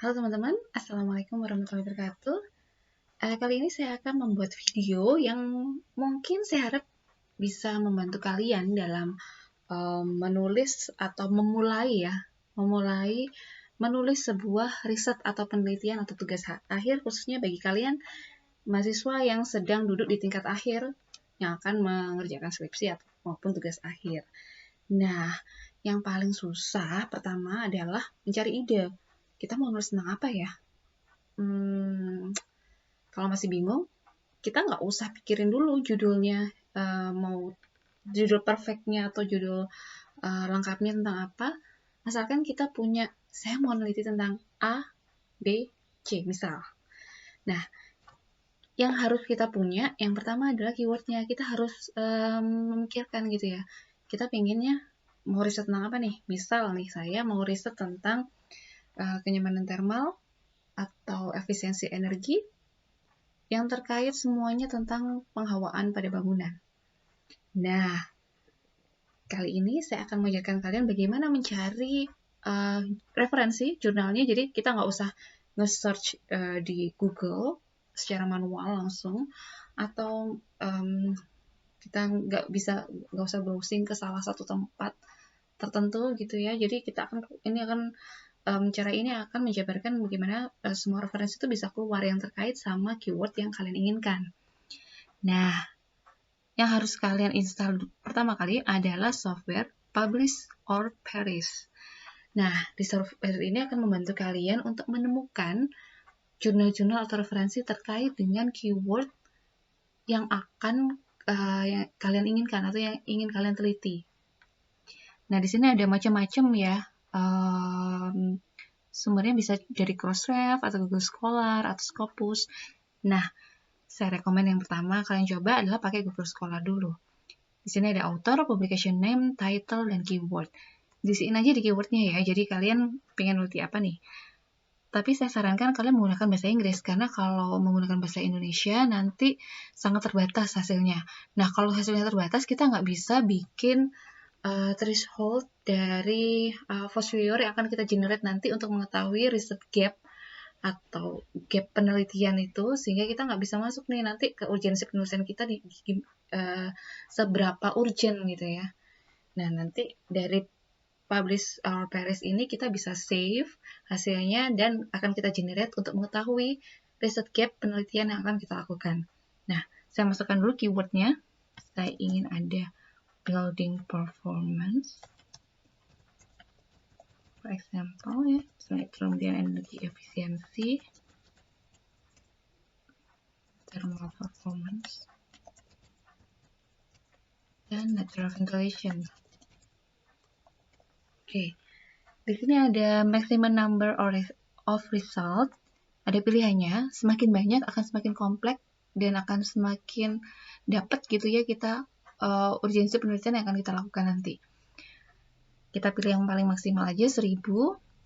Halo teman-teman, Assalamualaikum warahmatullahi wabarakatuh. Kali ini saya akan membuat video yang mungkin saya harap bisa membantu kalian dalam menulis atau memulai menulis sebuah riset atau penelitian atau tugas akhir, khususnya bagi kalian mahasiswa yang sedang duduk di tingkat akhir yang akan mengerjakan skripsi maupun tugas akhir. Nah, yang paling susah pertama adalah mencari ide. Kita mau nulis tentang apa ya? Kalau masih bingung, kita nggak usah pikirin dulu judulnya, mau judul perfectnya atau judul lengkapnya tentang apa, asalkan kita punya, saya mau neliti tentang A, B, C misal. Nah, yang harus kita punya, yang pertama adalah keywordnya. Kita harus memikirkan gitu ya, kita pengennya mau riset tentang apa nih. Misal nih, saya mau riset tentang kenyamanan thermal atau efisiensi energi yang terkait semuanya tentang penghawaan pada bangunan. Nah, kali ini saya akan mengajarkan kalian bagaimana mencari referensi jurnalnya. Jadi kita nggak usah nge-search di Google secara manual langsung, atau kita nggak usah browsing ke salah satu tempat tertentu gitu ya. Jadi cara ini akan menjabarkan bagaimana semua referensi itu bisa keluar yang terkait sama keyword yang kalian inginkan. Nah, yang harus kalian install pertama kali adalah software Publish or Perish. Nah, di software ini akan membantu kalian untuk menemukan jurnal-jurnal atau referensi terkait dengan keyword yang yang kalian inginkan atau yang ingin kalian teliti. Nah, di sini ada macam-macam ya. Sumbernya bisa dari Crossref atau Google Scholar atau Scopus. Nah, saya rekomen yang pertama kalian coba adalah pakai Google Scholar dulu. Di sini ada author, publication name, title, dan keyword. Diisiin aja di keywordnya ya, jadi kalian pengen ngerti apa nih. Tapi saya sarankan kalian menggunakan bahasa Inggris, karena kalau menggunakan bahasa Indonesia nanti sangat terbatas hasilnya. Nah, kalau hasilnya terbatas, kita nggak bisa bikin threshold dari Foursquare yang akan kita generate nanti untuk mengetahui riset gap atau gap penelitian itu, sehingga kita nggak bisa masuk nih nanti ke urgensi penulisan kita di seberapa urgent gitu ya. Nah, nanti dari Publish or Perish ini kita bisa save hasilnya dan akan kita generate untuk mengetahui riset gap penelitian yang akan kita lakukan. Nah, saya masukkan dulu keywordnya. Saya ingin ada building performance, for example ya, kemudian energi efisiensi, thermal performance, dan natural ventilation. Oke, di sini ada maximum number of result. Ada pilihannya, semakin banyak akan semakin kompleks dan akan semakin dapat gitu ya kita urgensi penelitian yang akan kita lakukan nanti. Kita pilih yang paling maksimal aja 1000.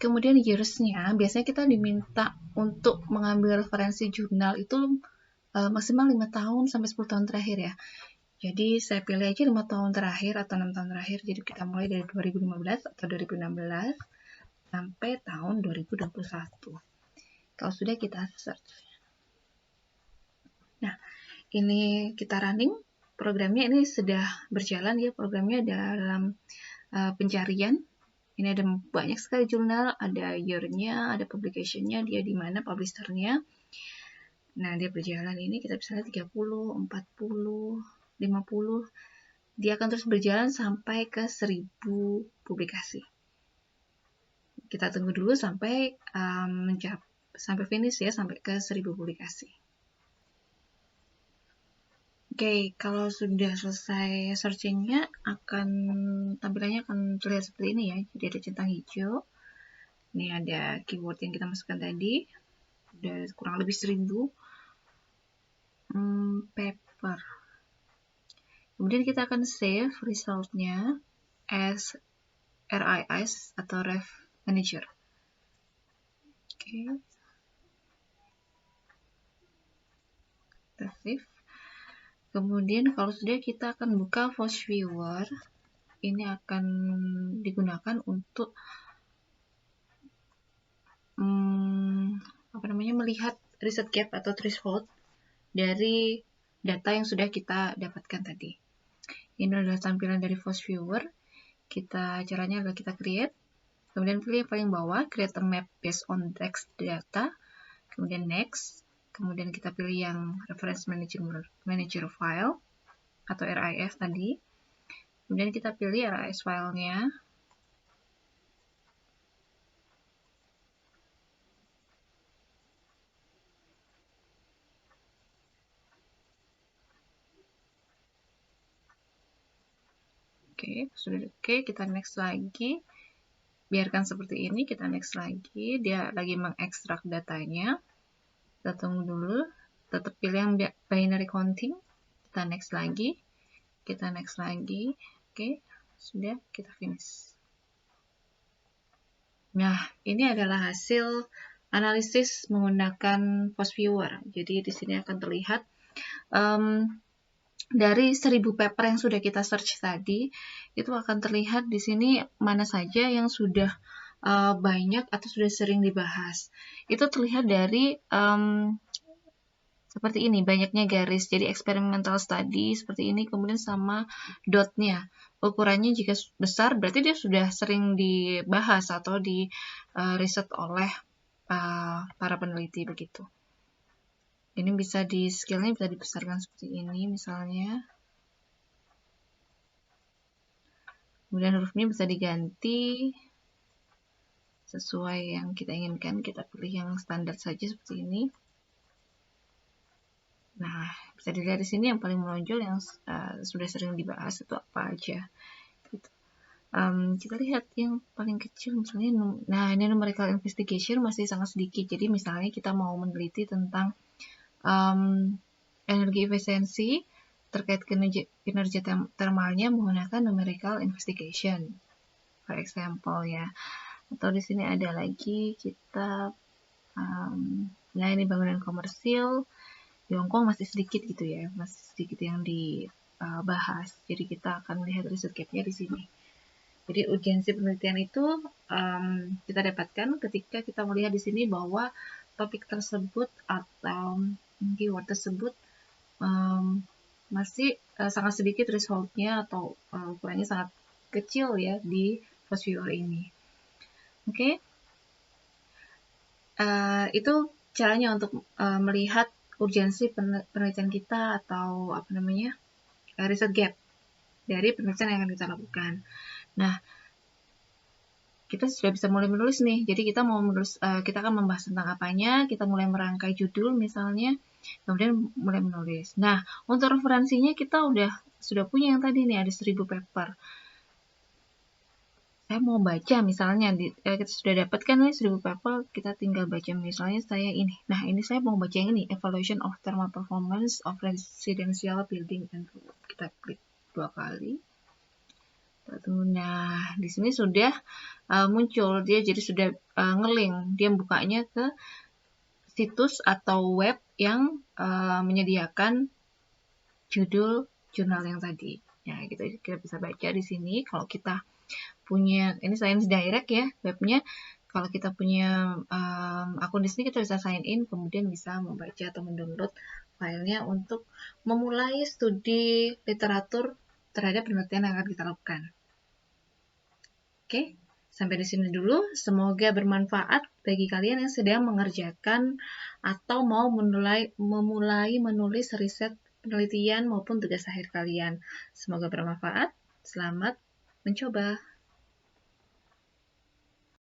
Kemudian years-nya, biasanya kita diminta untuk mengambil referensi jurnal itu maksimal 5 tahun sampai 10 tahun terakhir ya. Jadi saya pilih aja 5 tahun terakhir atau 6 tahun terakhir. Jadi kita mulai dari 2015 atau 2016 sampai tahun 2021. Kalau sudah kita search. Nah, ini kita running. Programnya ini sudah berjalan ya, programnya dalam pencarian. Ini ada banyak sekali jurnal, ada year-nya, ada publication-nya, dia di mana publisher-nya. Nah, dia berjalan ini kita bisa lihat 30, 40, 50. Dia akan terus berjalan sampai ke 1000 publikasi. Kita tunggu dulu sampai sampai finish ya, sampai ke 1000 publikasi. Oke, kalau sudah selesai searching-nya, tampilannya akan terlihat seperti ini ya. Jadi ada centang hijau. Ini ada keyword yang kita masukkan tadi. Ada kurang lebih 1000. Paper. Kemudian kita akan save result-nya as RIS atau Ref Manager. Oke. Kita save. Kemudian kalau sudah, kita akan buka Foursquare. Ini akan digunakan untuk melihat riset gap atau threshold dari data yang sudah kita dapatkan tadi. Ini adalah tampilan dari Force Viewer. Caranya adalah kita create, kemudian pilih yang paling bawah, create a map based on text data, kemudian next, kemudian kita pilih yang reference manager file atau RIF tadi, kemudian kita pilih RIS filenya. Oke, sudah oke, kita next lagi. Biarkan seperti ini, kita next lagi. Dia lagi mengekstrak datanya. Kita tunggu dulu. Tetap pilih yang binary counting. Kita next lagi. Kita next lagi. Oke, sudah, kita finish. Nah, ini adalah hasil analisis menggunakan Force Viewer. Jadi di sini akan terlihat dari 1000 paper yang sudah kita search tadi, itu akan terlihat di sini mana saja yang sudah banyak atau sudah sering dibahas. Itu terlihat dari seperti ini, banyaknya garis. Jadi experimental study seperti ini, kemudian sama dotnya. Ukurannya jika besar, berarti dia sudah sering dibahas atau di riset oleh para peneliti begitu. Ini bisa skillnya bisa dibesarkan seperti ini misalnya. Kemudian hurufnya bisa diganti sesuai yang kita inginkan. Kita pilih yang standar saja seperti ini. Nah, bisa dilihat di sini yang paling menonjol yang sudah sering dibahas itu apa aja. Gitu. Kita lihat yang paling kecil misalnya, nah ini numerical investigation masih sangat sedikit. Jadi misalnya kita mau meneliti tentang energi efisiensi terkait kinerja thermalnya menggunakan numerical investigation, for example ya. Atau di sini ada lagi kita, nah ini bangunan komersil di Hongkong masih sedikit gitu ya, masih sedikit yang dibahas. Jadi kita akan melihat riset gap-nya di sini. Jadi urgensi penelitian itu kita dapatkan ketika kita melihat di sini bahwa topik tersebut atau keyword tersebut masih sangat sedikit resultnya atau ukurannya sangat kecil ya di Force Viewer ini. Oke, itu caranya untuk melihat urgensi penelitian kita atau riset gap dari penelitian yang akan kita lakukan. Nah, kita sudah bisa mulai menulis nih. Jadi kita mau menulis, kita akan membahas tentang apanya, kita mulai merangkai judul misalnya, kemudian mulai menulis. Nah, untuk referensinya kita sudah punya yang tadi nih, ada 1000 paper. Saya mau baca misalnya, kita sudah dapatkan nih 1000 paper, kita tinggal baca misalnya saya ini. Nah, ini saya mau baca yang ini, Evaluation of Thermal Performance of Residential Building and Road. Kita klik 2 kali. Nah, di sini sudah muncul, dia jadi sudah nge-link, dia bukanya ke situs atau web yang menyediakan judul jurnal yang tadi. Ya, kita bisa baca di sini. Kalau kita punya, ini Science Direct ya webnya. Kalau kita punya akun di sini, kita bisa sign in, kemudian bisa membaca atau mendownload filenya untuk memulai studi literatur terhadap penelitian yang akan kita lakukan. Oke, sampai di sini dulu. Semoga bermanfaat bagi kalian yang sedang mengerjakan atau mau memulai menulis riset penelitian maupun tugas akhir kalian. Semoga bermanfaat. Selamat mencoba.